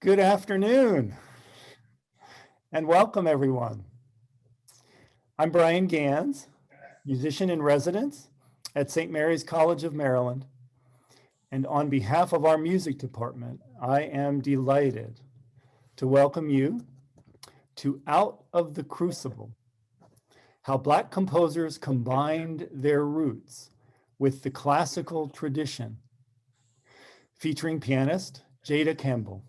Good afternoon and welcome everyone. I'm Brian Ganz, musician in residence at St. Mary's College of Maryland. And on behalf of our music department, I am delighted to welcome you to Out of the Crucible, how Black composers combined their roots with the classical tradition, featuring pianist Jada Campbell.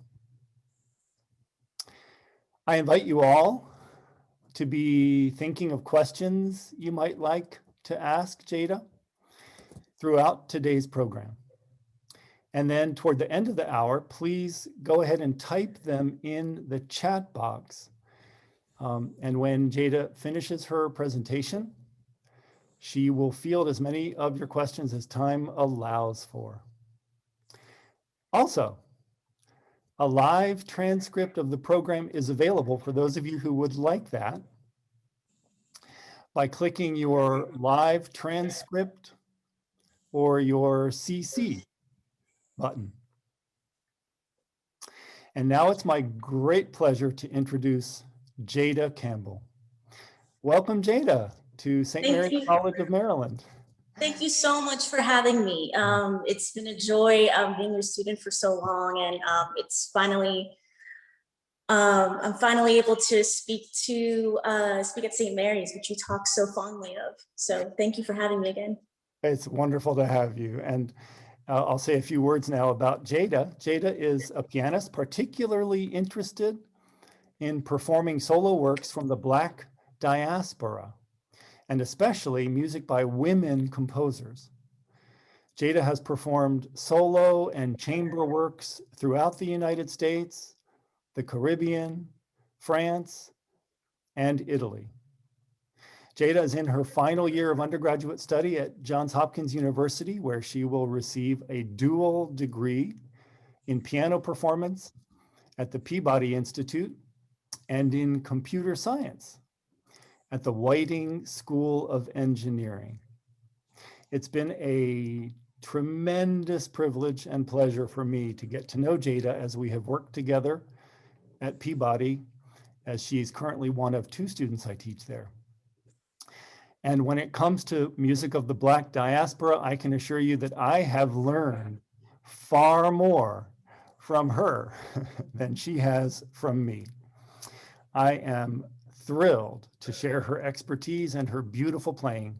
I invite you all to be thinking of questions you might like to ask Jada throughout today's program. And then toward the end of the hour, please go ahead and type them in the chat box. And when Jada finishes her presentation, she will field as many of your questions as time allows for. Also, a live transcript of the program is available for those of you who would like that by clicking your live transcript or your CC button. And now it's my great pleasure to introduce Jada Campbell. Welcome, Jada, to St. Mary's College of Maryland. Thank you so much for having me. It's been a joy being your student for so long, and it's finally, I'm finally able to speak at St. Mary's, which you talk so fondly of. So thank you for having me again. It's wonderful to have you. And I'll say a few words now about Jada. Jada is a pianist particularly interested in performing solo works from the Black diaspora, and especially music by women composers. Jada has performed solo and chamber works throughout the United States, the Caribbean, France, and Italy. Jada is in her final year of undergraduate study at Johns Hopkins University, where she will receive a dual degree in piano performance at the Peabody Institute and in computer science at the Whiting School of Engineering. It's been a tremendous privilege and pleasure for me to get to know Jada as we have worked together at Peabody, as she is currently one of 2 students I teach there. And when it comes to music of the Black diaspora, I can assure you that I have learned far more from her than she has from me. I am thrilled to share her expertise and her beautiful playing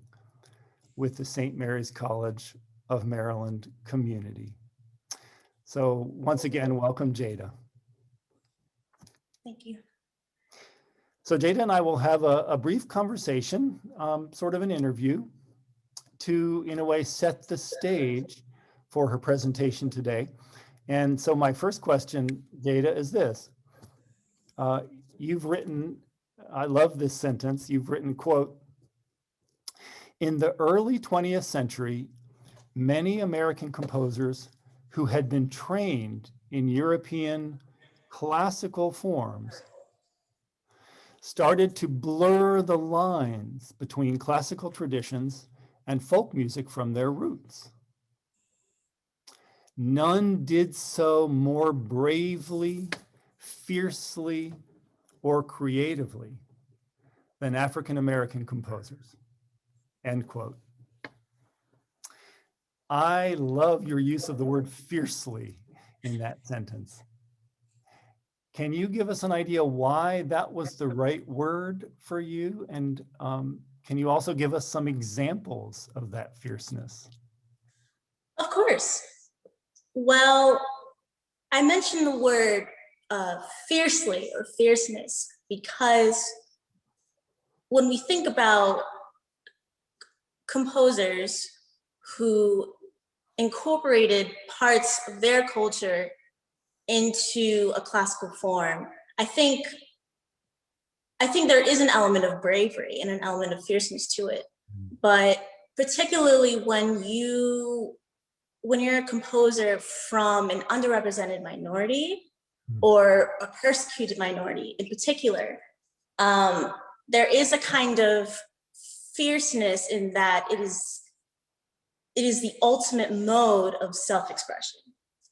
with the St. Mary's College of Maryland community. So once again, welcome, Jada. Thank you. So Jada and I will have a brief conversation, sort of an interview, to, in a way, set the stage for her presentation today. And so my first question, Jada, is this. You've written, I love this sentence, you've written, quote, "In the early 20th century, many American composers who had been trained in European classical forms started to blur the lines between classical traditions and folk music from their roots. None did so more bravely, fiercely, or creatively than African-American composers," end quote. I love your use of the word fiercely in that sentence. Can you give us an idea why that was the right word for you? And can you also give us some examples of that fierceness? Of course. Well, I mentioned the word fiercely or fierceness because when we think about composers who incorporated parts of their culture into a classical form, I think there is an element of bravery and an element of fierceness to it. But particularly when you're a composer from an underrepresented minority or a persecuted minority in particular, there is a kind of fierceness in that it is the ultimate mode of self-expression.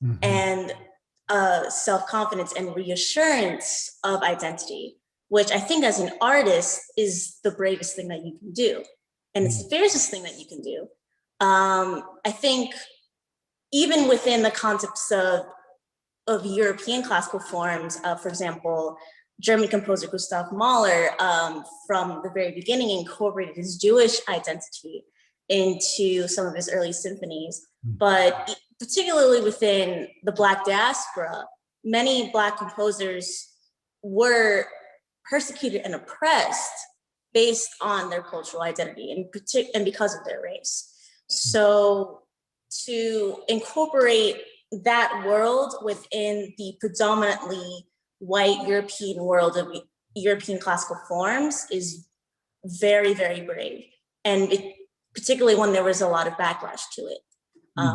Mm-hmm. And self-confidence and reassurance of identity, which I think as an artist is the bravest thing that you can do. And it's the fiercest thing that you can do. I think even within the concepts of European classical forms, for example, German composer Gustav Mahler, from the very beginning, incorporated his Jewish identity into some of his early symphonies. But particularly within the Black diaspora, many Black composers were persecuted and oppressed based on their cultural identity and because of their race. So to incorporate that world within the predominantly white European world of European classical forms is very, very brave. And particularly when there was a lot of backlash to it,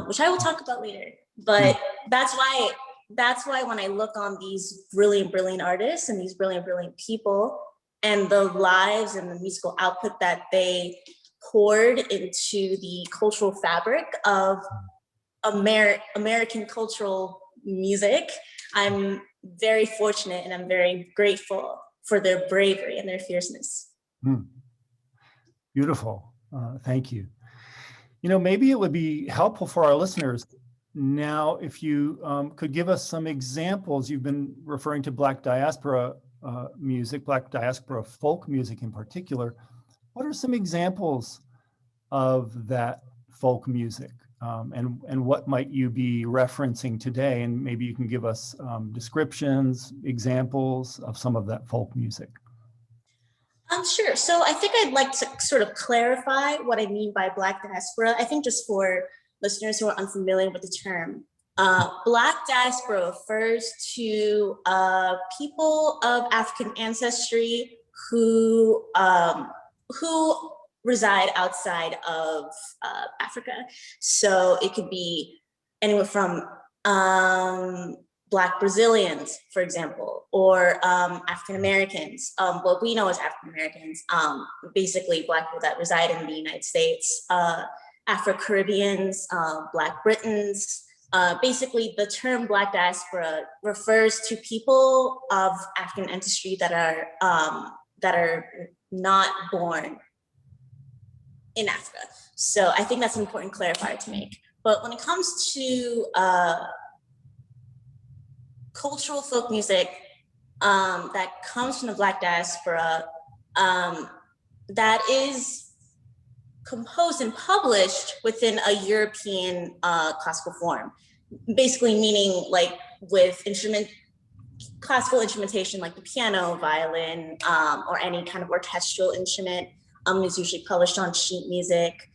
which I will talk about later. But that's why when I look on these brilliant, brilliant artists and these brilliant, brilliant people and the lives and the musical output that they poured into the cultural fabric of American cultural music, I'm very fortunate and I'm very grateful for their bravery and their fierceness. Beautiful. Thank you. You know, maybe it would be helpful for our listeners now if you could give us some examples. You've been referring to Black diaspora music, Black diaspora folk music in particular. What are some examples of that folk music? And what might you be referencing today? And maybe you can give us descriptions, examples of some of that folk music. Sure. So I think I'd like to sort of clarify what I mean by Black diaspora. I think just for listeners who are unfamiliar with the term, Black diaspora refers to people of African ancestry who reside outside of Africa. So it could be anywhere from Black Brazilians, for example, or African Americans, what we know as African Americans, basically Black people that reside in the United States, Afro-Caribbeans, Black Britons. Basically, the term Black diaspora refers to people of African ancestry that are not born in Africa. So I think that's an important clarifier to make. But when it comes to cultural folk music that comes from the Black diaspora, that is composed and published within a European classical form, basically meaning like with classical instrumentation like the piano, violin, or any kind of orchestral instrument. Is usually published on sheet music.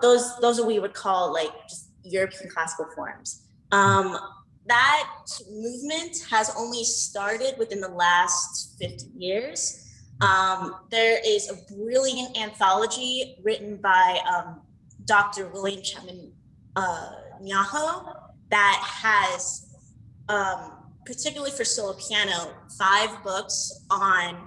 Those are what we would call like just European classical forms. That movement has only started within the last 50 years. There is a brilliant anthology written by Dr. William Chapman Nyaho that has, particularly for solo piano, 5 books on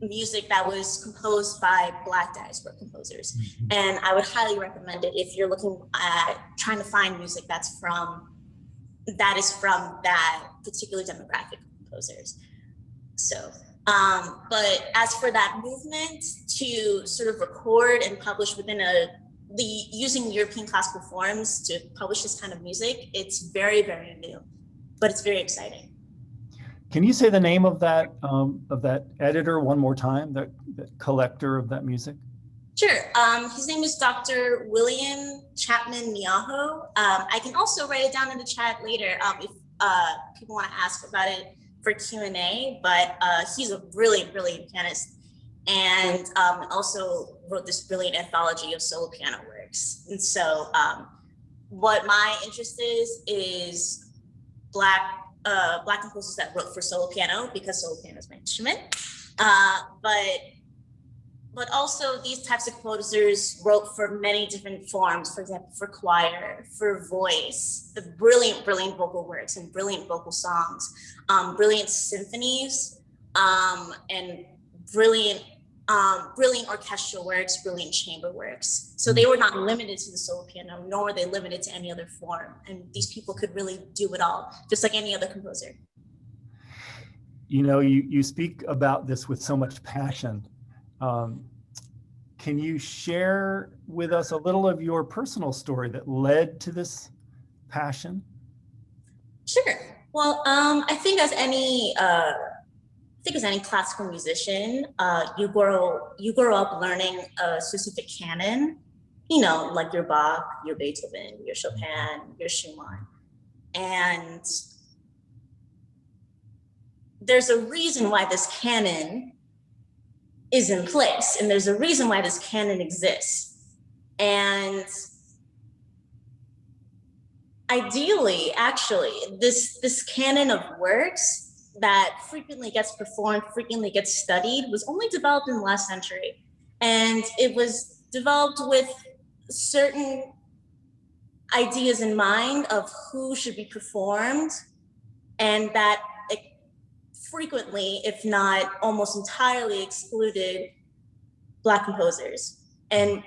music that was composed by Black diaspora composers. And I would highly recommend it if you're looking at trying to find music that is from that particular demographic of composers. So, but as for that movement to sort of record and publish within using European classical forms to publish this kind of music, it's very, very new, but it's very exciting. Can you say the name of that editor one more time, that collector of that music? Sure. His name is Dr. William Chapman Nyaho. I can also write it down in the chat later if people want to ask about it for Q&A, but he's a brilliant, brilliant pianist and also wrote this brilliant anthology of solo piano works. And so what my interest is Black composers that wrote for solo piano, because solo piano is my instrument. But also these types of composers wrote for many different forms, for example, for choir, for voice, the brilliant, brilliant vocal works and brilliant vocal songs, brilliant symphonies, and brilliant brilliant orchestral works, brilliant chamber works. So they were not limited to the solo piano, nor were they limited to any other form. And these people could really do it all, just like any other composer. You know, you speak about this with so much passion. Can you share with us a little of your personal story that led to this passion? Sure. Well, I think as any classical musician, you grow up learning a specific canon, you know, like your Bach, your Beethoven, your Chopin, your Schumann, and there's a reason why this canon is in place, and there's a reason why this canon exists. And ideally, actually, this canon of works that frequently gets performed, frequently gets studied, was only developed in the last century. And it was developed with certain ideas in mind of who should be performed, and that frequently, if not almost entirely, excluded Black composers and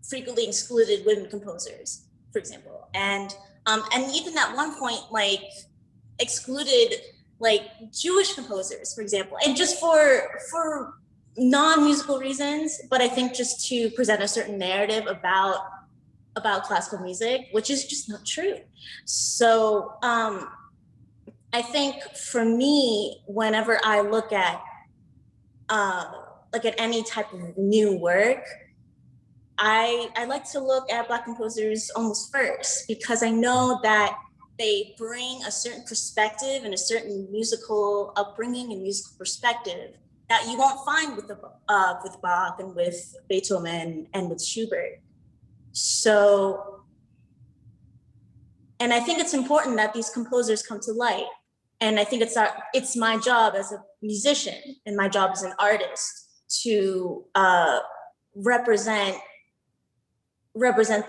frequently excluded women composers, for example. And even at one point, like excluded like Jewish composers, for example, and just for non-musical reasons, but I think just to present a certain narrative about classical music, which is just not true. So I think for me, whenever I look at any type of new work, I like to look at Black composers almost first, because I know that they bring a certain perspective and a certain musical upbringing and musical perspective that you won't find with Bach and with Beethoven and with Schubert. So, and I think it's important that these composers come to light. And I think it's my job as a musician and my job as an artist to represent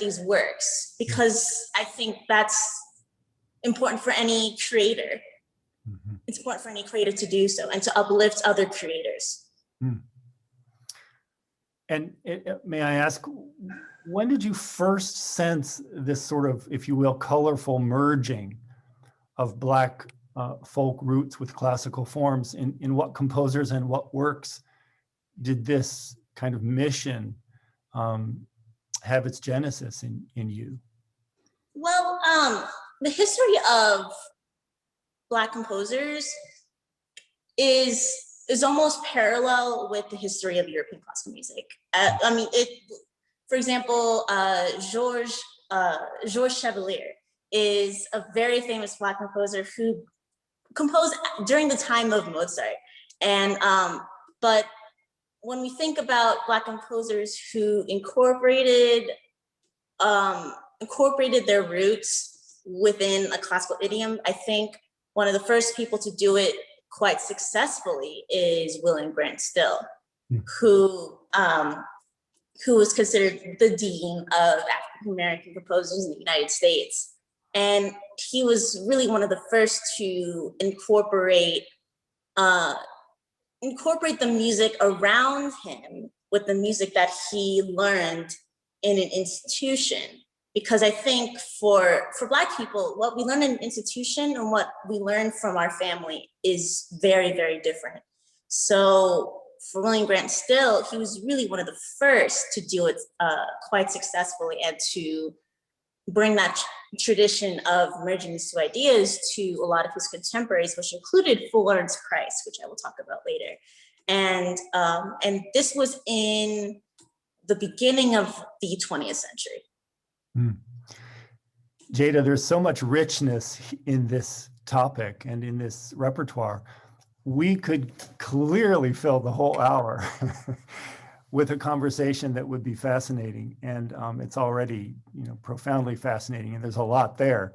these works, because I think that's important for any creator. Mm-hmm. It's important for any creator to do so and to uplift other creators. Mm. And may I ask, when did you first sense this sort of, if you will, colorful merging of Black folk roots with classical forms? In what composers and what works did this kind of mission have its genesis in you? Well, the history of Black composers is almost parallel with the history of European classical music. I mean, for example, Georges Chevalier is a very famous Black composer who composed during the time of Mozart. And but when we think about Black composers who incorporated their roots within a classical idiom, I think one of the first people to do it quite successfully is William Grant Still, who was considered the dean of African American composers in the United States. And he was really one of the first to incorporate the music around him with the music that he learned in an institution. Because I think for Black people, what we learn in an institution and what we learn from our family is very, very different. So for William Grant Still, he was really one of the first to do it quite successfully and to bring that tradition of merging these two ideas to a lot of his contemporaries, which included Full Lawrence Price, which I will talk about later. And this was in the beginning of the 20th century. Jada, there's so much richness in this topic and in this repertoire. We could clearly fill the whole hour with a conversation that would be fascinating, and it's already, profoundly fascinating, and there's a lot there.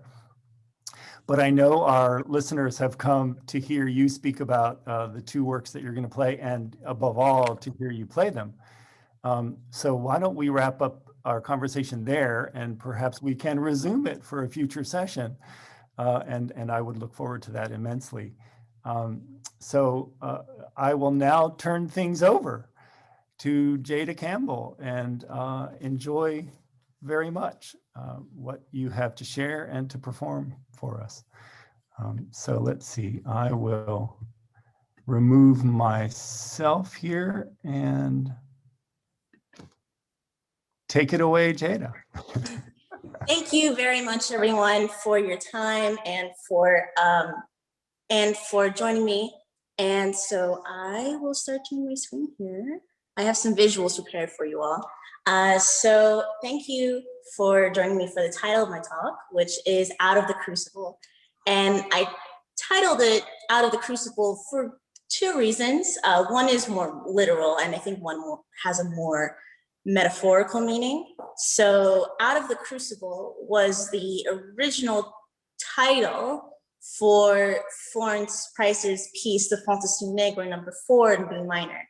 But I know our listeners have come to hear you speak about the two works that you're going to play, and above all, to hear you play them. So why don't we wrap up our conversation there, and perhaps we can resume it for a future session. And I would look forward to that immensely. So I will now turn things over to Jada Campbell and enjoy very much what you have to share and to perform for us. So let's see, I will remove myself here and take it away, Jada. Thank you very much, everyone, for your time and for joining me. And so I will start sharing my screen here. I have some visuals prepared for you all. So thank you for joining me for the title of my talk, which is Out of the Crucible. And I titled it Out of the Crucible for two reasons. One is more literal, and I think one has a more metaphorical meaning. So Out of the Crucible was the original title for Florence Price's piece, The Fantasy Negre, number 4 in B minor,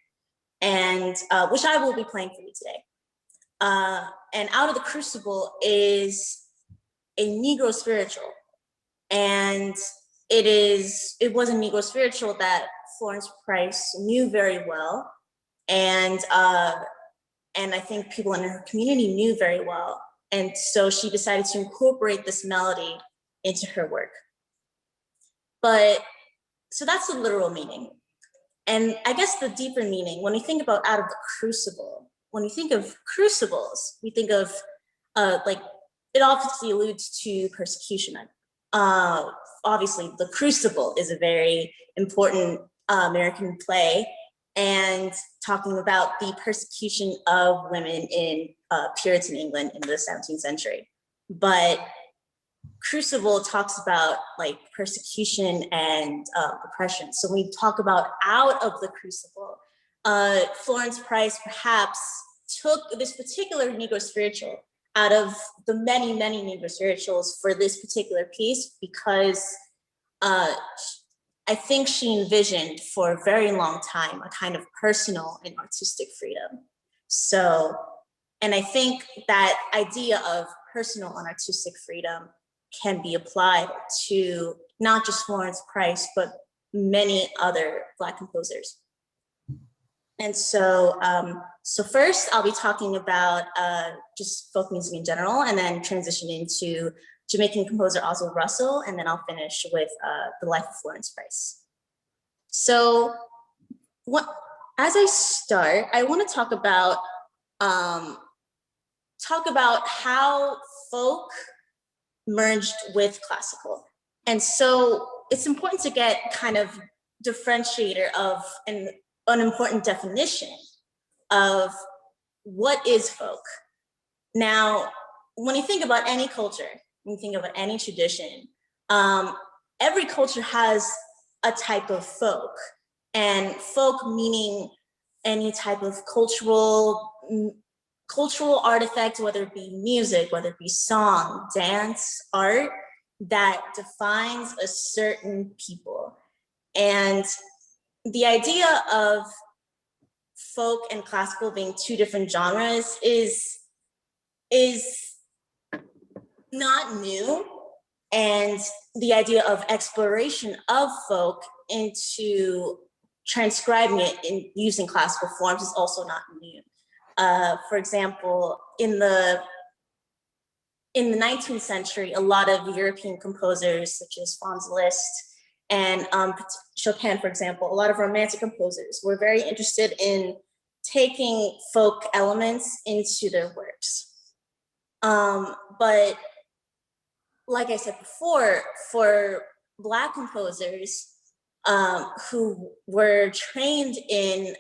and which I will be playing for you today. And Out of the Crucible is a Negro spiritual, and it was a Negro spiritual that Florence Price knew very well, and I think people in her community knew very well, and so she decided to incorporate this melody into her work. But so that's the literal meaning. And I guess the deeper meaning, when we think about Out of the Crucible, when we think of crucibles, we think of like, it obviously alludes to persecution. Obviously, The Crucible is a very important American play, and talking about the persecution of women in Puritan England in the 17th century. But Crucible talks about like persecution and oppression. So when we talk about Out of the Crucible, Florence Price perhaps took this particular Negro spiritual out of the many, many Negro spirituals for this particular piece, because I think she envisioned for a very long time a kind of personal and artistic freedom. So, and I think that idea of personal and artistic freedom can be applied to not just Florence Price, but many other Black composers. And so, so first I'll be talking about just folk music in general, and then transition into Jamaican composer Oswald Russell, and then I'll finish with the life of Florence Price. So as I start, I want to talk about how folk merged with classical. And so it's important to get kind of differentiator of an important definition of what is folk. Now, when you think about any culture, when you think about any tradition, every culture has a type of folk, and folk meaning any type of cultural artifact, whether it be music, whether it be song, dance, art, that defines a certain people. And the idea of folk and classical being two different genres is not new. And the idea of exploration of folk into transcribing it in using classical forms is also not new. For example, in the 19th century, a lot of European composers such as Franz Liszt and Chopin, for example, a lot of Romantic composers were very interested in taking folk elements into their works. But like I said before, for Black composers who were trained in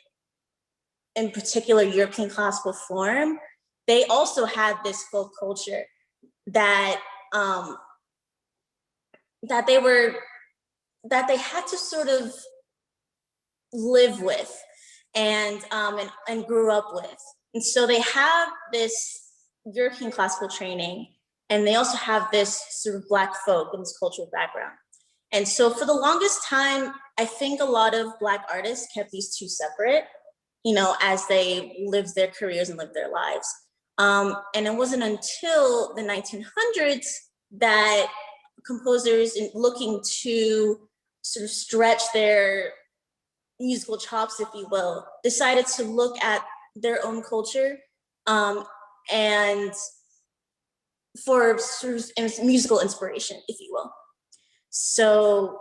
particular European classical form, they also had this folk culture that they had to sort of live with and grew up with. And so they have this European classical training, and they also have this sort of Black folk and this cultural background. And so for the longest time, I think a lot of Black artists kept these two separate, you know, as they lived their careers and lived their lives. And it wasn't until the 1900s that composers, looking to sort of stretch their musical chops, if you will, decided to look at their own culture, and for sort of musical inspiration, if you will. So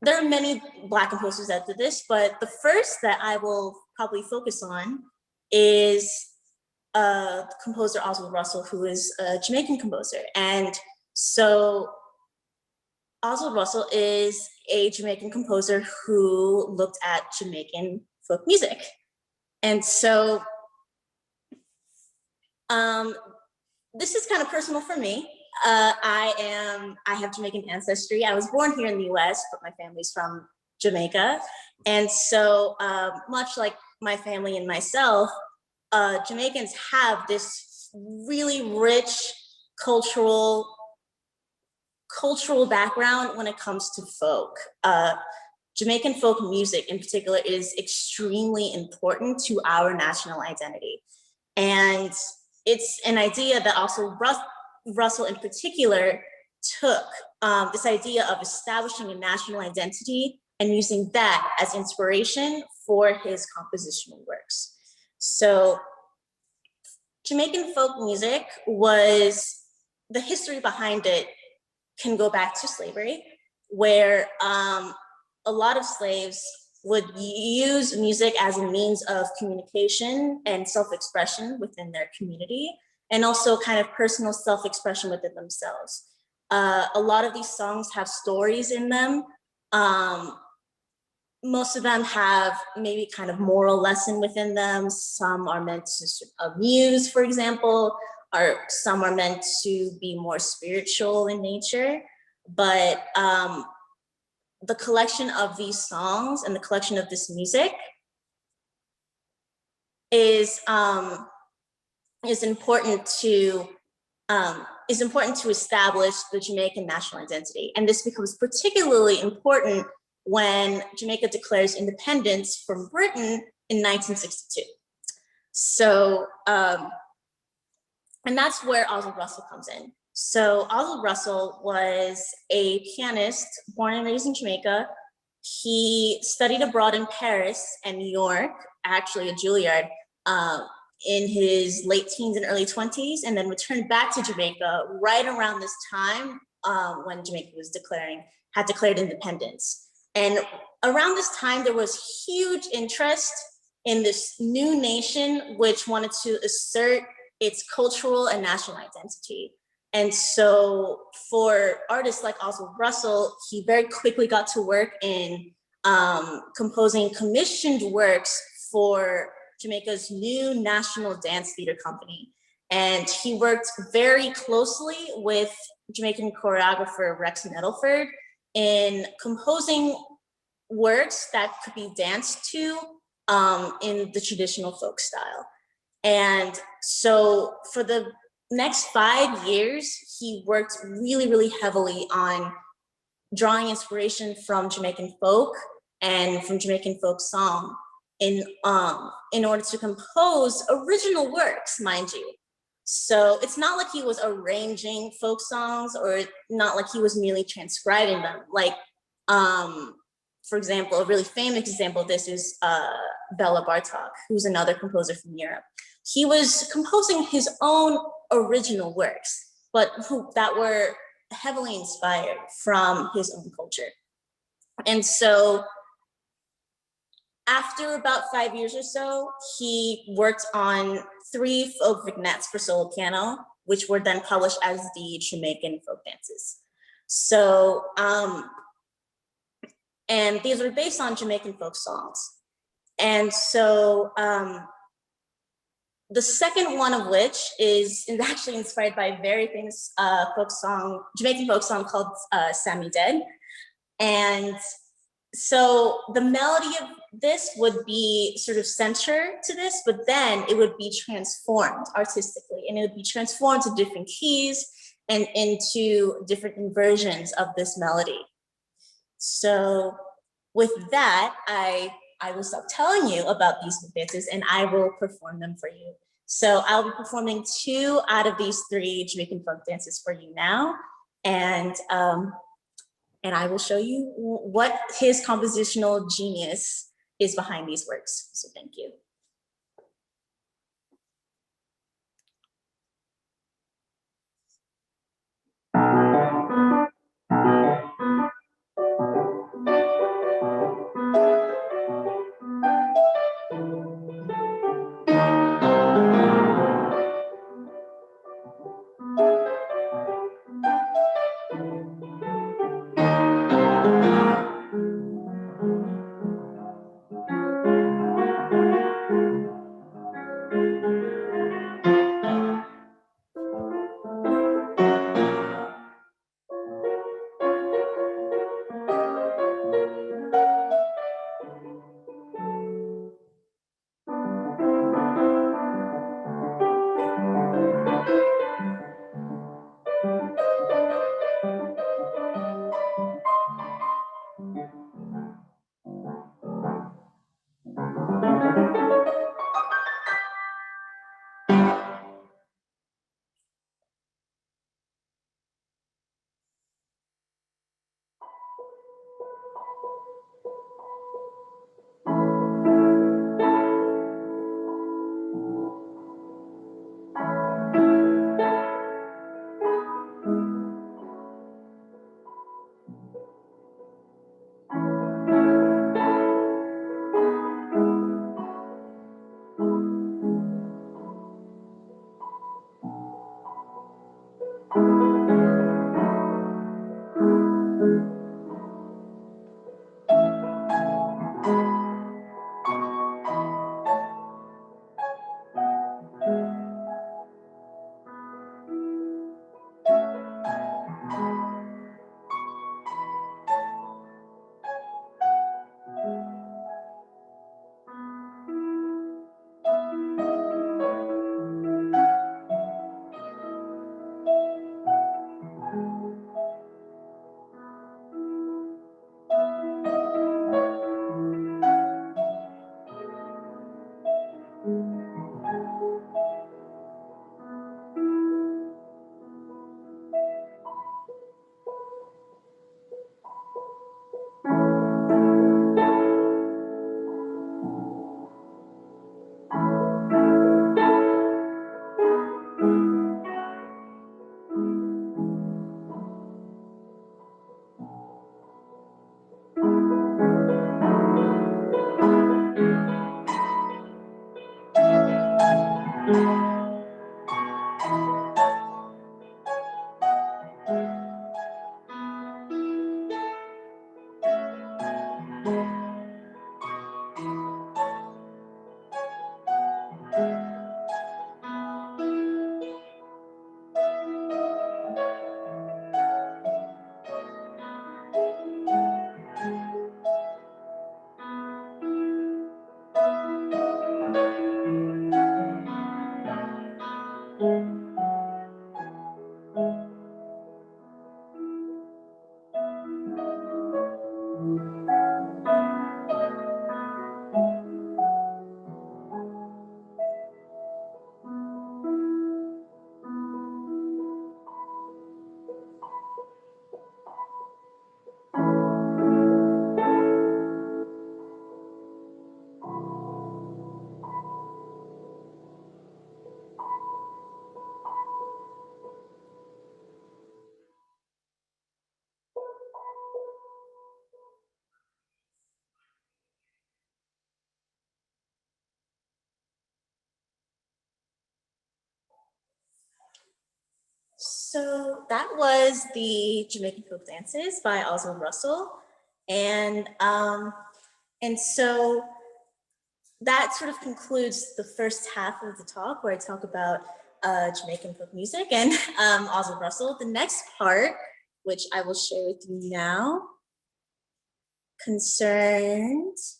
there are many Black composers that did this, but the first that I will probably focus on is composer Oswald Russell, who is a Jamaican composer. And so Oswald Russell is a Jamaican composer who looked at Jamaican folk music. And so this is kind of personal for me. I have Jamaican ancestry. I was born here in the US, but my family's from Jamaica. And so much like my family and myself, Jamaicans have this really rich cultural background when it comes to folk. Jamaican folk music in particular is extremely important to our national identity. And it's an idea that also Russell in particular took, this idea of establishing a national identity and using that as inspiration for his compositional works. So Jamaican folk music was, the history behind it can go back to slavery, where a lot of slaves would use music as a means of communication and self-expression within their community, and also kind of personal self-expression within themselves. A lot of these songs have stories in them. Most of them have maybe kind of moral lesson within them. Some are meant to amuse, for example, or some are meant to be more spiritual in nature. But the collection of these songs and the collection of this music is important to establish the Jamaican national identity. And this becomes particularly important when Jamaica declares independence from Britain in 1962. So, and that's where Oswald Russell comes in. So Oswald Russell was a pianist born and raised in Jamaica. He studied abroad in Paris and New York, actually at Juilliard, in his late teens and early 20s, and then returned back to Jamaica right around this time when Jamaica had declared independence. And around this time, there was huge interest in this new nation, which wanted to assert its cultural and national identity. And so for artists like Oswald Russell, he very quickly got to work in composing commissioned works for Jamaica's new national dance theater company. And he worked very closely with Jamaican choreographer Rex Nettleford in composing works that could be danced to in the traditional folk style. And so for the next 5 years, he worked really, really heavily on drawing inspiration from Jamaican folk and from Jamaican folk song in order to compose original works, mind you. So it's not like he was arranging folk songs, or not like he was merely transcribing them. Like, for example, a really famous example of this is Bela Bartok, who's another composer from Europe. He was composing his own original works, but that were heavily inspired from his own culture. And so after about 5 years or so, he worked on 3 folk vignettes for solo piano, which were then published as the Jamaican folk dances. So, and these were based on Jamaican folk songs. And so the second one of which is actually inspired by a very famous Jamaican folk song called Sammy Dead. And so the melody of this would be sort of center to this, but then it would be transformed artistically, and it would be transformed to different keys and into different inversions of this melody. So with that, I will stop telling you about these dances and I will perform them for you. So I'll be performing 2 out of these 3 Jamaican folk dances for you now. And I will show you what his compositional genius is behind these works. So thank you. So that was the Jamaican Folk Dances by Oswald Russell. And so that sort of concludes the first half of the talk, where I talk about Jamaican folk music and Oswald Russell. The next part, which I will share with you now, concerns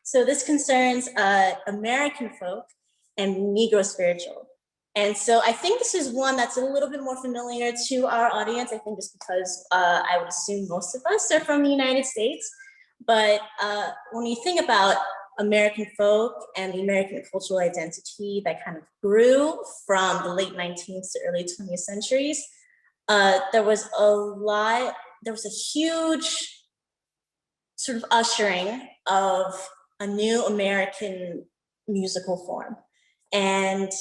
so this concerns American folk and Negro spiritual. And so I think this is one that's a little bit more familiar to our audience. I think just because I would assume most of us are from the United States. But when you think about American folk and the American cultural identity that kind of grew from the late 19th to early 20th centuries, there was a huge sort of ushering of a new American musical form. And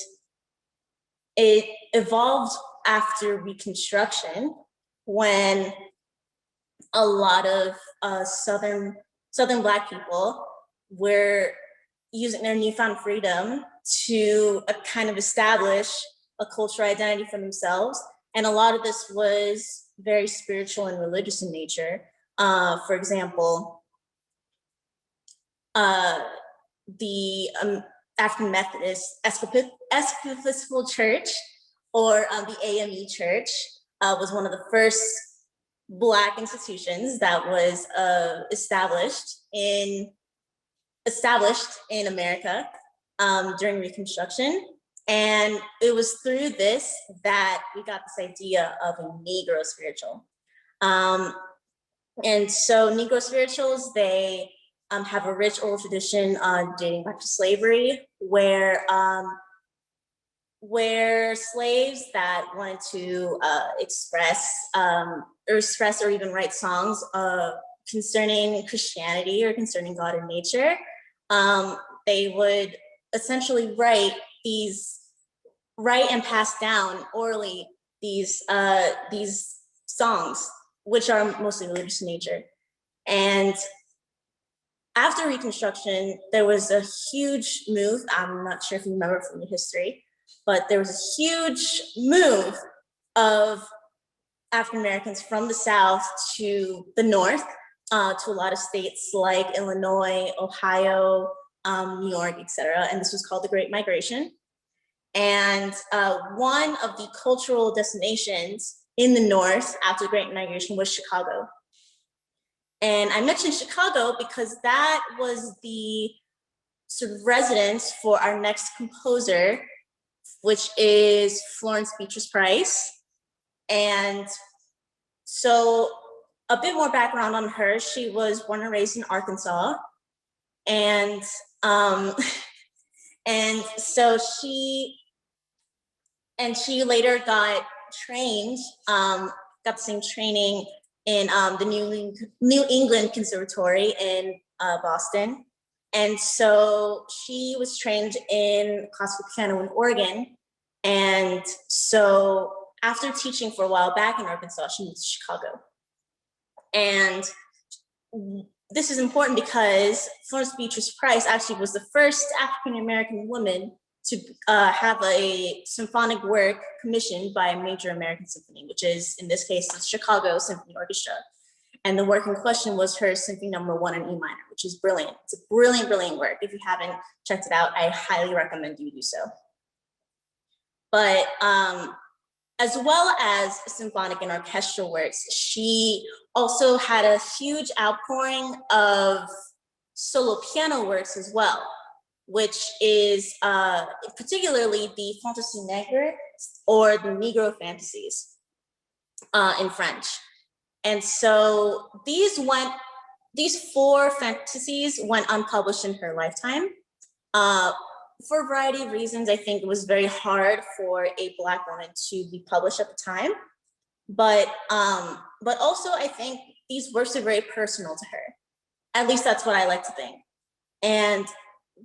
it evolved after Reconstruction, when a lot of Southern Black people were using their newfound freedom to kind of establish a cultural identity for themselves. And a lot of this was very spiritual and religious in nature. For example, the African Methodist Episcopal Church, or the AME Church, was one of the first Black institutions that was established in America during Reconstruction. And it was through this that we got this idea of a Negro spiritual. And so Negro spirituals, they have a rich oral tradition dating back to slavery, where slaves that wanted to express or even write songs concerning Christianity or concerning God and nature, they would essentially write and pass down orally these songs, which are mostly religious in nature. And after Reconstruction, there was a huge move. I'm not sure if you remember from the history, but there was a huge move of African Americans from the South to the North, to a lot of states like Illinois, Ohio, New York, et cetera. And this was called the Great Migration. And one of the cultural destinations in the North after the Great Migration was Chicago. And I mentioned Chicago because that was the sort of residence for our next composer, which is Florence Beatrice Price. And so a bit more background on her. She was born and raised in Arkansas. And so she later got trained, got the same training in the New England Conservatory in Boston. And so she was trained in classical piano in Oregon. And so after teaching for a while back in Arkansas, she moved to Chicago. And this is important because Florence Beatrice Price actually was the first African-American woman to have a symphonic work commissioned by a major American symphony, which is, in this case, the Chicago Symphony Orchestra. And the work in question was her Symphony No. 1 in E minor, which is brilliant. It's a brilliant, brilliant work. If you haven't checked it out, I highly recommend you do so. But as well as symphonic and orchestral works, she also had a huge outpouring of solo piano works as well, which is particularly the Fantaisie Nègre, or the Negro fantasies in French. And so these 4 fantasies went unpublished in her lifetime. For a variety of reasons. I think it was very hard for a Black woman to be published at the time. But also I think these works are very personal to her. At least that's what I like to think. And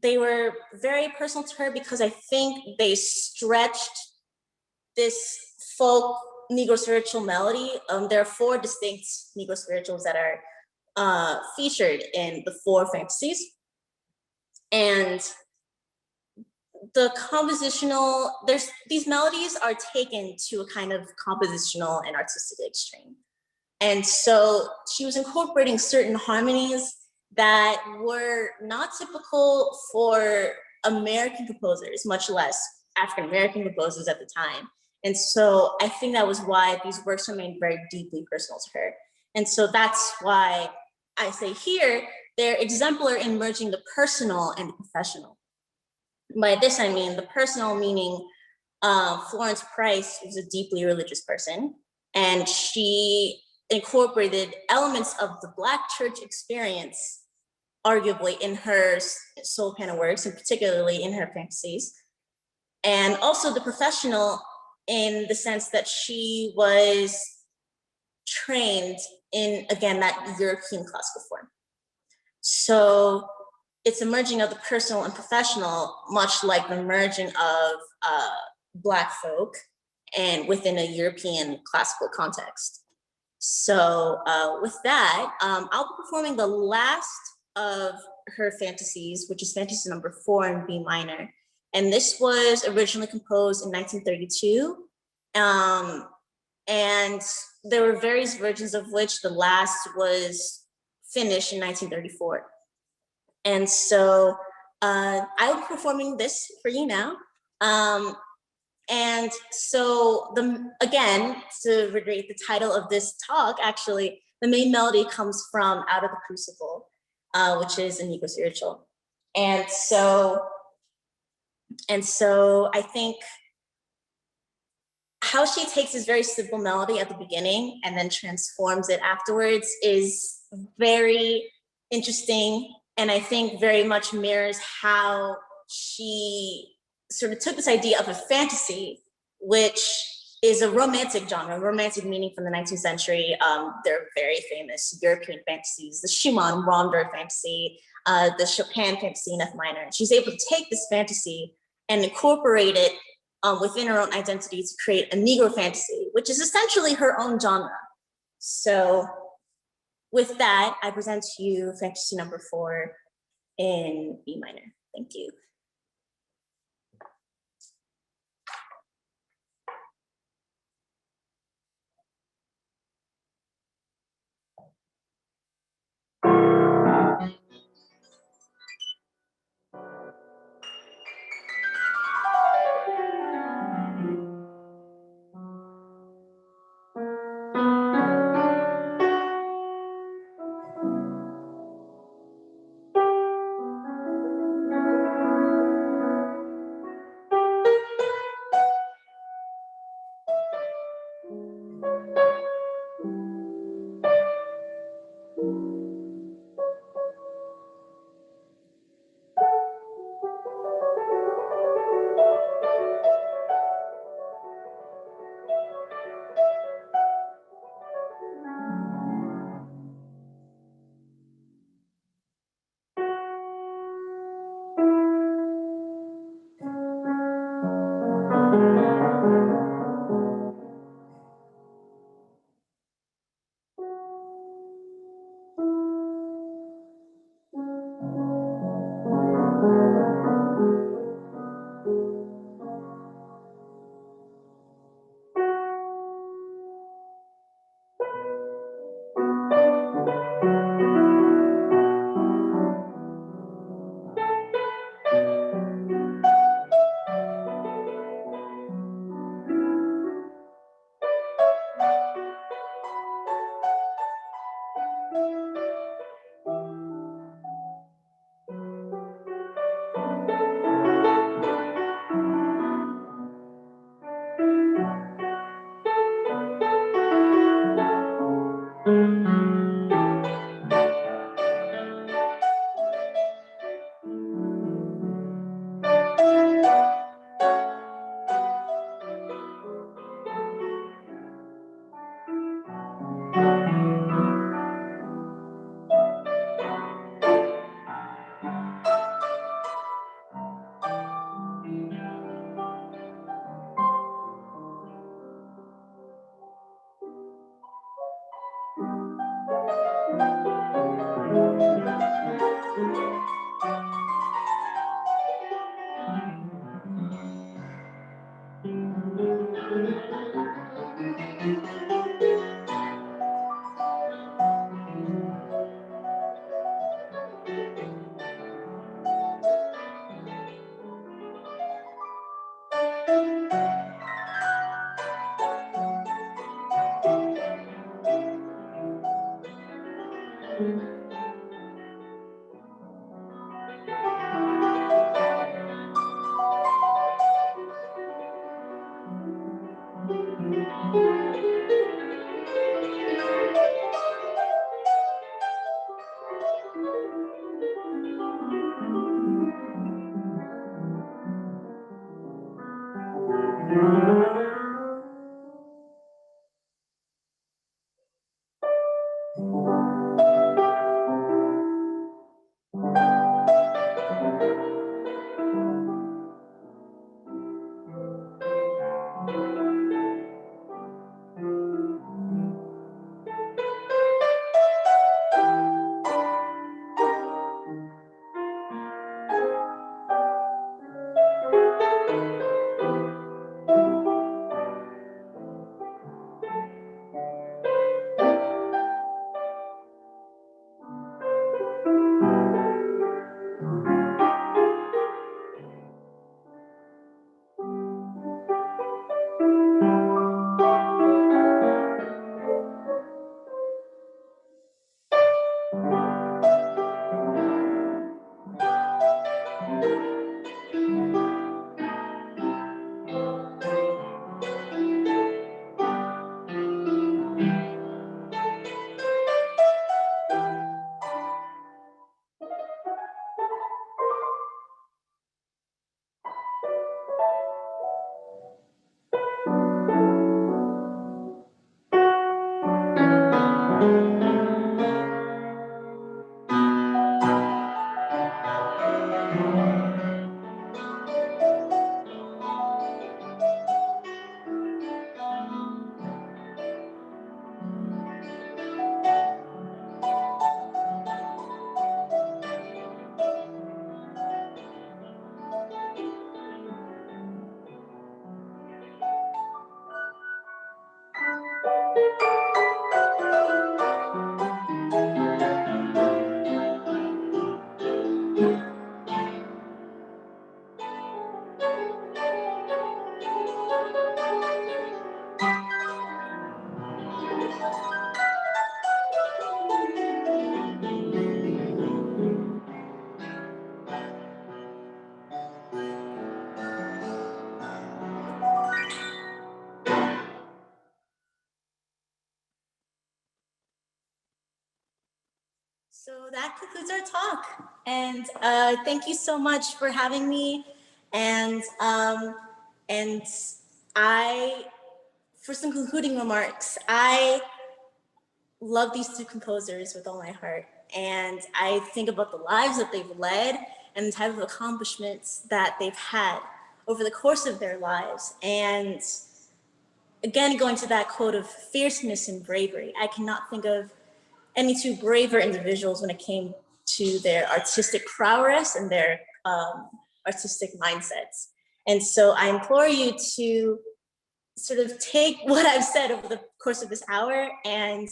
they were very personal to her because I think they stretched this folk Negro spiritual melody. There are 4 distinct Negro spirituals that are featured in the 4 fantasies. And the compositional, these melodies are taken to a kind of compositional and artistic extreme. And so she was incorporating certain harmonies that were not typical for American composers, much less African-American composers at the time. And so I think that was why these works remained very deeply personal to her. And so that's why I say here, they're exemplar in merging the personal and the professional. By this, I mean the personal meaning Florence Price was a deeply religious person, and she incorporated elements of the Black church experience, arguably in her soul canon works, and particularly in her fantasies. And also the professional in the sense that she was trained in, again, that European classical form. So it's a merging of the personal and professional, much like the merging of Black folk and within a European classical context. So with that, I'll be performing the last of her fantasies, which is fantasy number 4 in B minor. And this was originally composed in 1932. And there were various versions of which the last was finished in 1934. And so I'll be performing this for you now. And so again, to reiterate the title of this talk, actually, the main melody comes from Out of the Crucible, which is a Negro spiritual. And so I think how she takes this very simple melody at the beginning and then transforms it afterwards is very interesting. And I think very much mirrors how she sort of took this idea of a fantasy, which is a romantic genre, romantic meaning from the 19th century. There are very famous European fantasies, the Schumann Ronder fantasy, the Chopin fantasy in F minor. And she's able to take this fantasy and incorporate it within her own identity to create a Negro fantasy, which is essentially her own genre. So with that, I present to you fantasy number 4 in B minor. Thank you. So that concludes our talk. And thank you so much for having me. And for some concluding remarks, I love these two composers with all my heart. And I think about the lives that they've led and the type of accomplishments that they've had over the course of their lives. And again, going to that quote of fierceness and bravery, I cannot think of any two braver individuals when it came to their artistic prowess and their artistic mindsets. And so I implore you to sort of take what I've said over the course of this hour and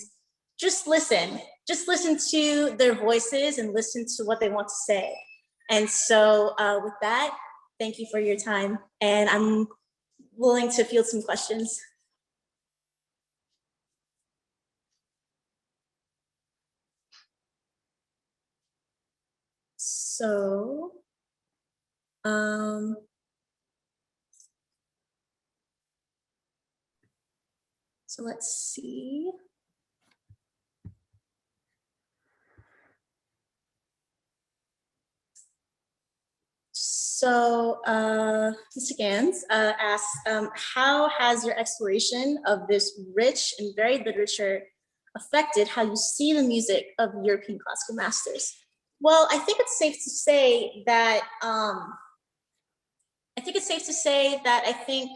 just listen to their voices and listen to what they want to say. And so with that, thank you for your time. And I'm willing to field some questions. So, so let's see. So Mr. Ganz asks, how has your exploration of this rich and varied literature affected how you see the music of European classical masters? Well, I think it's safe to say that I think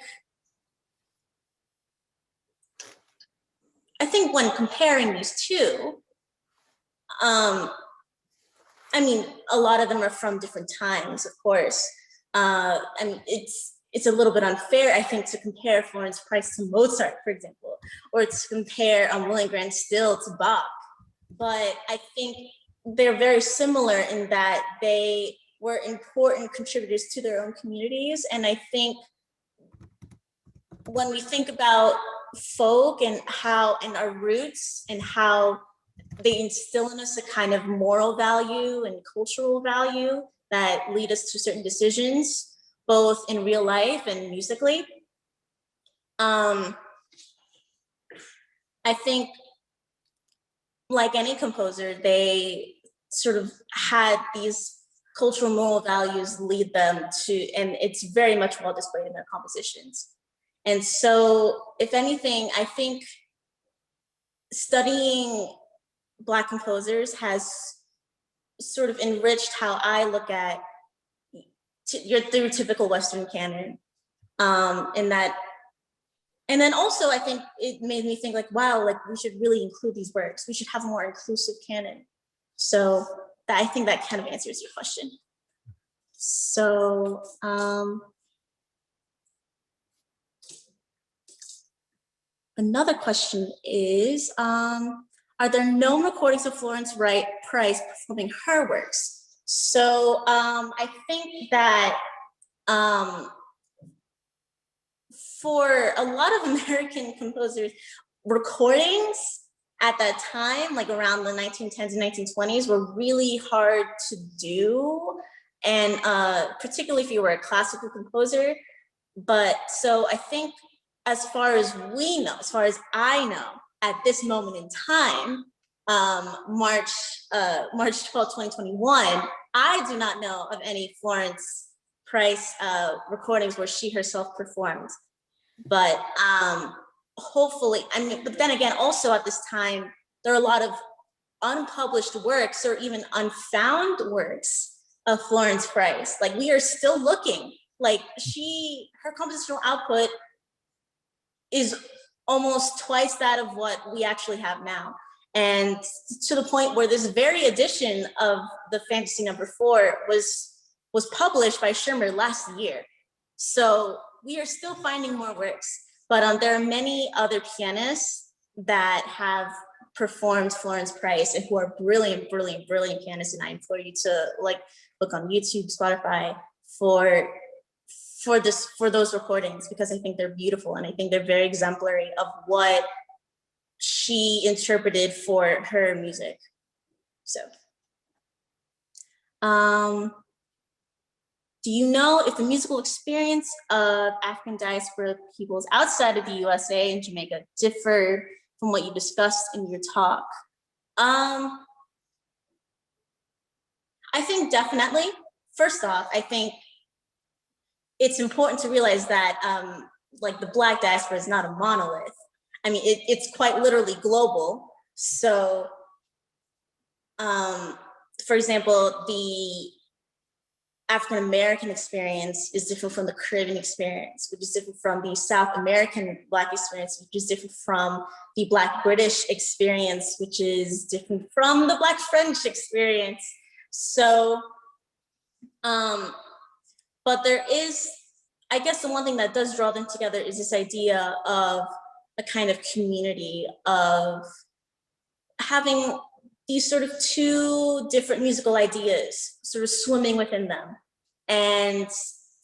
when comparing these two, I mean, a lot of them are from different times, of course. I mean, it's a little bit unfair, I think, to compare Florence Price to Mozart, for example, or to compare William Grant Still to Bach. But I think they're very similar in that they were important contributors to their own communities. And I think when we think about folk and our roots and how they instill in us a kind of moral value and cultural value that lead us to certain decisions, both in real life and musically. I think, like any composer, they sort of had these cultural moral values lead them to, and it's very much well displayed in their compositions. And so, if anything, I think studying Black composers has sort of enriched how I look at your typical Western canon. And then also I think it made me think like, wow, like we should really include these works. We should have a more inclusive canon. So I think that kind of answers your question. So, another question is, are there known recordings of Florence Price performing her works? So I think that for a lot of American composers, recordings at that time, like around the 1910s and 1920s, were really hard to do. and particularly if you were a classical composer. But so I think as far as we know, as far as I know, at this moment in time, March 12th, 2021, I do not know of any Florence Price recordings where she herself performed. But hopefully, I mean, but then again, also at this time, there are a lot of unpublished works or even unfound works of Florence Price. Like, we are still looking. Like, her compositional output is almost twice that of what we actually have now. And to the point where this very edition of the Fantasy #4 was published by Schirmer last year. So we are still finding more works, but there are many other pianists that have performed Florence Price and who are brilliant, brilliant, brilliant pianists. And I implore you to like look on YouTube, Spotify for those recordings, because I think they're beautiful and I think they're very exemplary of what she interpreted for her music. So, do you know if the musical experience of African diaspora peoples outside of the USA and Jamaica differed from what you discussed in your talk? I think definitely. First off, I think it's important to realize that like the Black diaspora is not a monolith. I mean, it's quite literally global. So, for example, the African-American experience is different from the Caribbean experience, which is different from the South American Black experience, which is different from the Black British experience, which is different from the Black French experience. So, but there is, I guess the one thing that does draw them together is this idea of a kind of community, of having these sort of two different musical ideas sort of swimming within them. And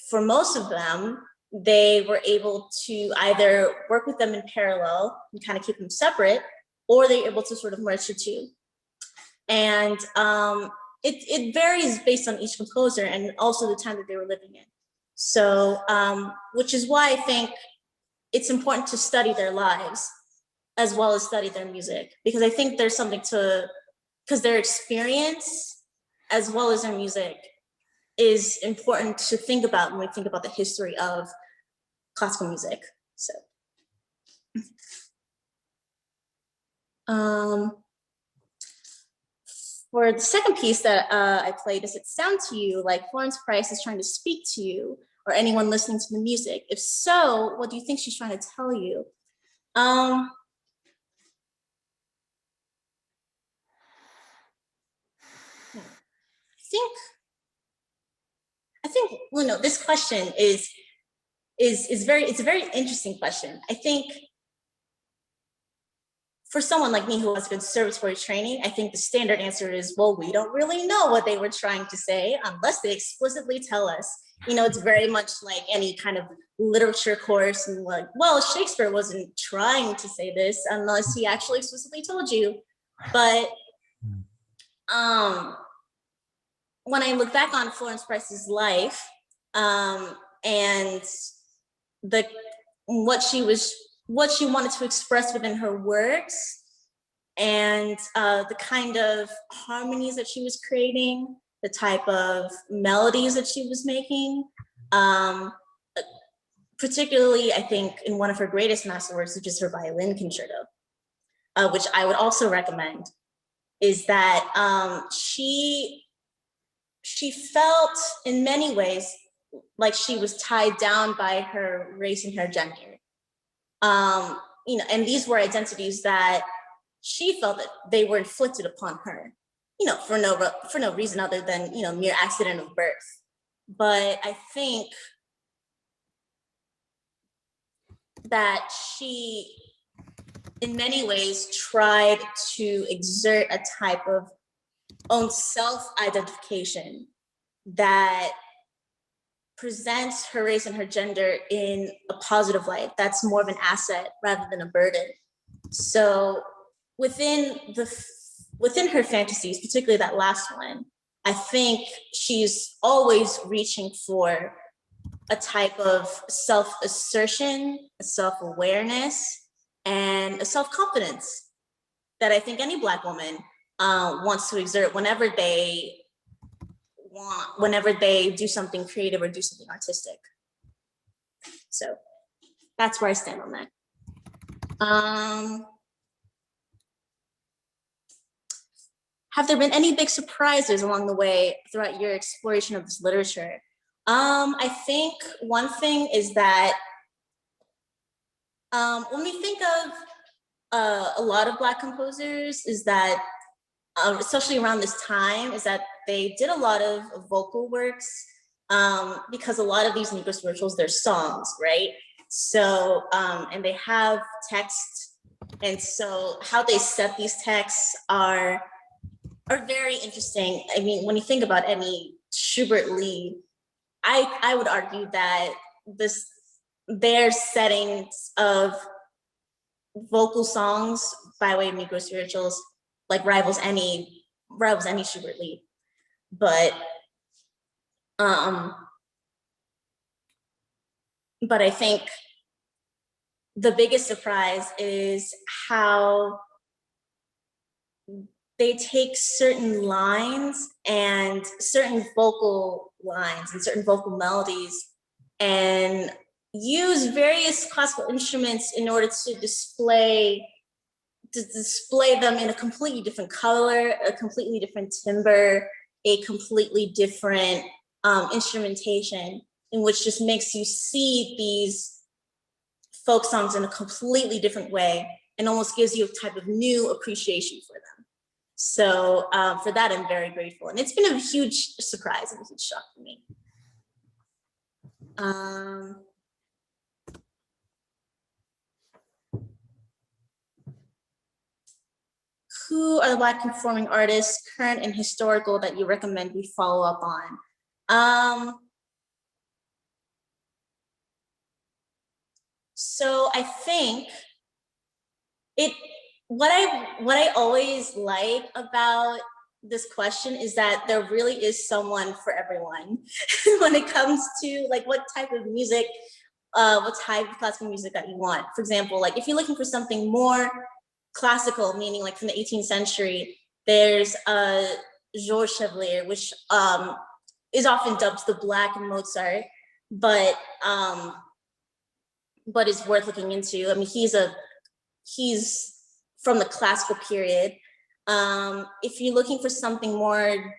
for most of them, they were able to either work with them in parallel and kind of keep them separate, or they're able to sort of merge the two. And it varies based on each composer and also the time that they were living in. So, which is why I think it's important to study their lives as well as study their music, because I think there's something to, because their experience as well as their music is important to think about when we think about the history of classical music. So, for the second piece that I played, does it sound to you like Florence Price is trying to speak to you or anyone listening to the music? If so, what do you think she's trying to tell you? I think, well, no, this question is it's a very interesting question. I think for someone like me who has conservatory training, I think the standard answer is, well, we don't really know what they were trying to say unless they explicitly tell us. You know, it's very much like any kind of literature course, and like, well, Shakespeare wasn't trying to say this unless he actually explicitly told you. But when I look back on Florence Price's life, and what she wanted to express within her works, and the kind of harmonies that she was creating, the type of melodies that she was making, particularly, I think, in one of her greatest masterworks, which is her violin concerto, which I would also recommend, is that she felt in many ways like she was tied down by her race and her gender. You know, and these were identities that she felt that they were inflicted upon her, you know, for no reason other than, you know, mere accident of birth. But I think that she, in many ways, tried to exert a type of own self-identification that presents her race and her gender in a positive light. That's more of an asset rather than a burden. So within her fantasies, particularly that last one, I think she's always reaching for a type of self-assertion, a self-awareness, and a self-confidence that I think any Black woman wants to exert whenever they do something creative or do something artistic. So that's where I stand on that. Have there been any big surprises along the way throughout your exploration of this literature? I think one thing is that when we think of a lot of Black composers, is that, especially around this time, is that they did a lot of vocal works, because a lot of these Negro spirituals, they're songs, right? So, and they have text, and so how they set these texts are very interesting. I mean, when you think about any Schubert Lee, I would argue that their settings of vocal songs by way of Negro spirituals like rivals any Schubert Lee. But I think the biggest surprise is how they take certain lines and certain vocal lines and certain vocal melodies and use various classical instruments in order to display them in a completely different color, a completely different timbre, a completely different instrumentation, in which just makes you see these folk songs in a completely different way and almost gives you a type of new appreciation for them. So for that, I'm very grateful. And it's been a huge surprise and a huge shock for me. Who are the Black performing artists, current and historical, that you recommend we follow up on? So I think what I always like about this question is that there really is someone for everyone when it comes to like what type of music, what type of classical music that you want. For example, like if you're looking for something more classical, meaning like from the 18th century, there's Georges Chevalier, which is often dubbed the Black Mozart, but is worth looking into. I mean, he's from the classical period. If you're looking for something more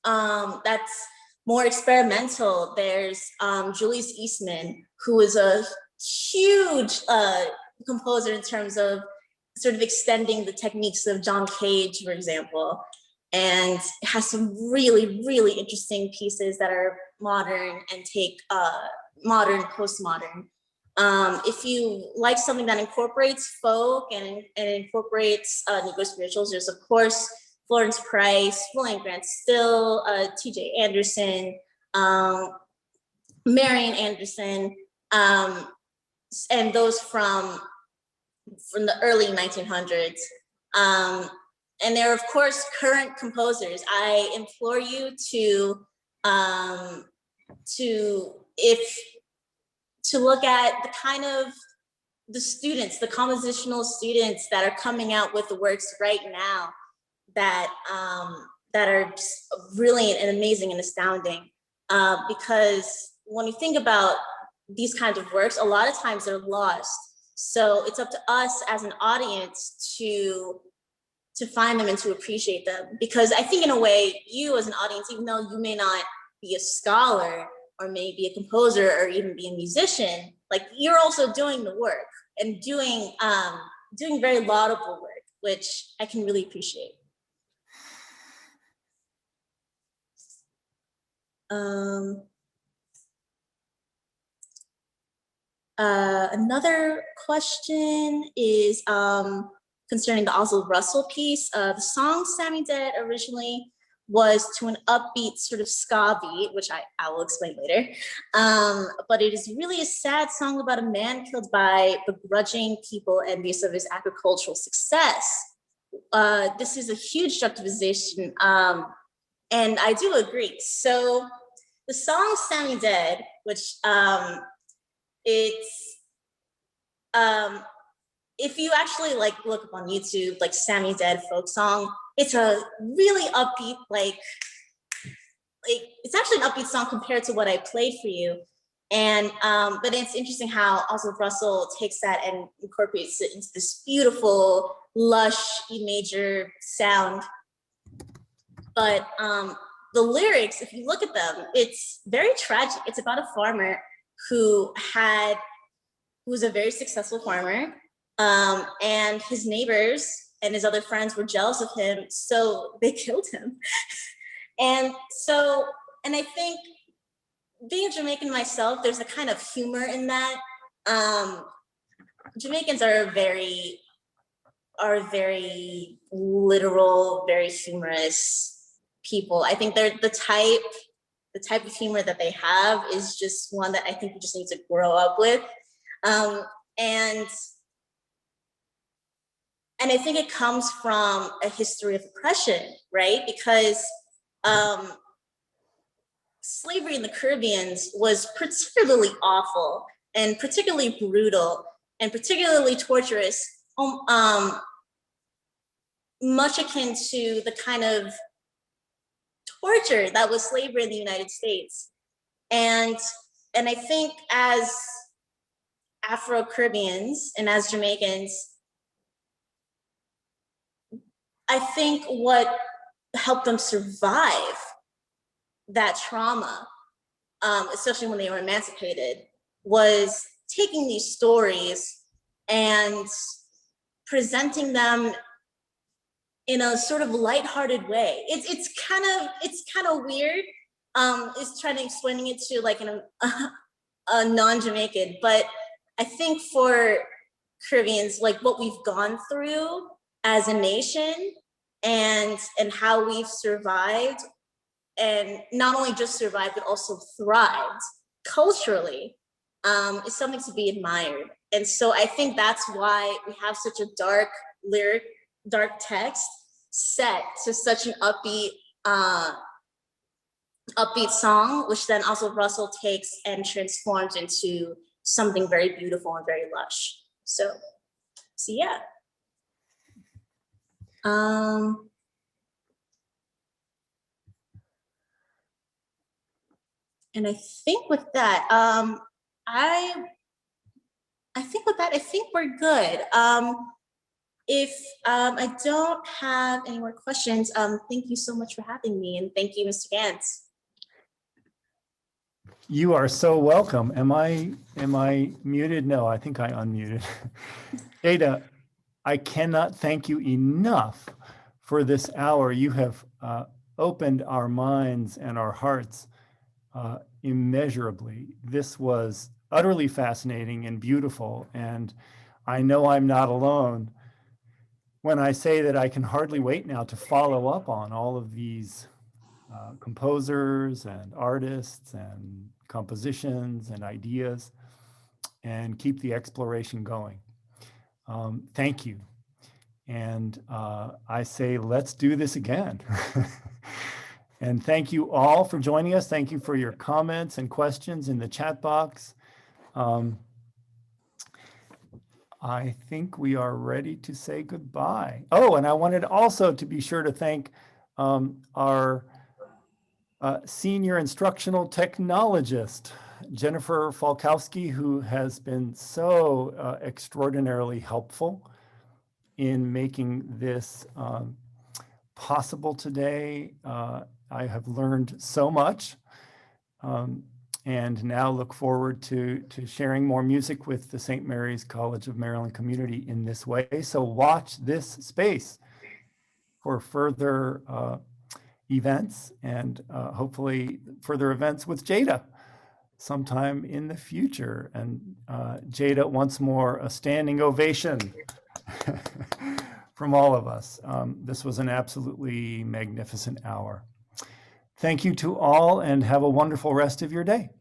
that's more experimental, there's Julius Eastman, who is a huge composer in terms of sort of extending the techniques of John Cage, for example, and has some really, really interesting pieces that are modern and take modern, postmodern. If you like something that incorporates folk and incorporates Negro spirituals, there's of course Florence Price, William Grant Still, T.J. Anderson, Marian Anderson, and those from the early 1900s. And there are, of course, current composers. I implore you to look at the kind of the students, the compositional students that are coming out with the works right now that are just brilliant and amazing and astounding. Because when you think about these kinds of works, a lot of times they're lost. So it's up to us as an audience to find them and to appreciate them. Because I think in a way, you as an audience, even though you may not be a scholar or maybe a composer or even be a musician, like you're also doing the work and doing very laudable work, which I can really appreciate. Another question is concerning the Oswald Russell piece. The song Sammy Dead originally was to an upbeat sort of ska beat, which I will explain later. But it is really a sad song about a man killed by begrudging people envious of his agricultural success. This is a huge juxtaposition. And I do agree. So the song Sammy Dead, which it's, if you actually like look up on YouTube, like Sammy Dead folk song, it's a really upbeat, like it's actually an upbeat song compared to what I played for you. And but it's interesting how also Russell takes that and incorporates it into this beautiful, lush E major sound. But the lyrics, if you look at them, it's very tragic. It's about a farmer who was a very successful farmer, and his neighbors and his other friends were jealous of him, so they killed him. And I think being Jamaican myself, there's a kind of humor in that. Jamaicans are very literal, very humorous people. I think they're the type of humor that they have is just one that I think you just need to grow up with. And I think it comes from a history of oppression, right? Because slavery in the Caribbean was particularly awful and particularly brutal and particularly torturous, much akin to the kind of torture that was slavery in the United States. And I think as Afro-Caribbeans and as Jamaicans, I think what helped them survive that trauma, especially when they were emancipated, was taking these stories and presenting them in a sort of lighthearted way. It's kind of weird. Is trying to explaining it to like a non-Jamaican, but I think for Caribbeans, like what we've gone through as a nation and how we've survived, and not only just survived, but also thrived culturally, is something to be admired. And so I think that's why we have such a dark text set to such an upbeat song, which then also Russell takes and transforms into something very beautiful and very lush. So yeah. And I think with that, I think we're good. If I don't have any more questions, thank you so much for having me, and thank you, Mr. Ganz. You are so welcome. Am I muted? No, I think I unmuted. Jada, I cannot thank you enough for this hour. You have opened our minds and our hearts immeasurably. This was utterly fascinating and beautiful, and I know I'm not alone when I say that I can hardly wait now to follow up on all of these composers and artists and compositions and ideas and keep the exploration going. Thank you. And I say, let's do this again. And thank you all for joining us. Thank you for your comments and questions in the chat box. I think we are ready to say goodbye. Oh, and I wanted also to be sure to thank our senior instructional technologist, Jennifer Falkowski, who has been so extraordinarily helpful in making this possible today. I have learned so much, and now look forward to sharing more music with the St. Mary's College of Maryland community in this way. So watch this space for further events and hopefully further events with Jada sometime in the future. And Jada, once more, a standing ovation from all of us. This was an absolutely magnificent hour. Thank you to all, and have a wonderful rest of your day.